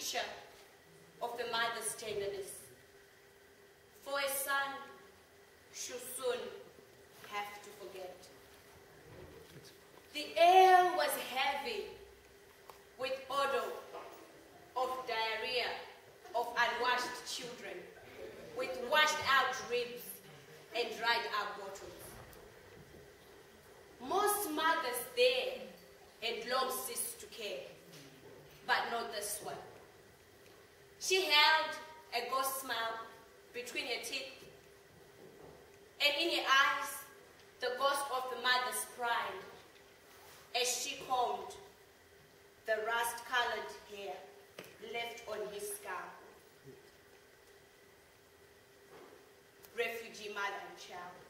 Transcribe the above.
picture of the mother's tenderness. For a son should soon have to forget. The air was heavy with odor of diarrhea, of unwashed children, with washed out ribs and dried up bottles. Most mothers there had long ceased to care, but not this one. She held a ghost smile between her teeth, and in her eyes, the ghost of the mother's pride, as she combed the rust-colored hair left on his scalp. Refugee mother and child.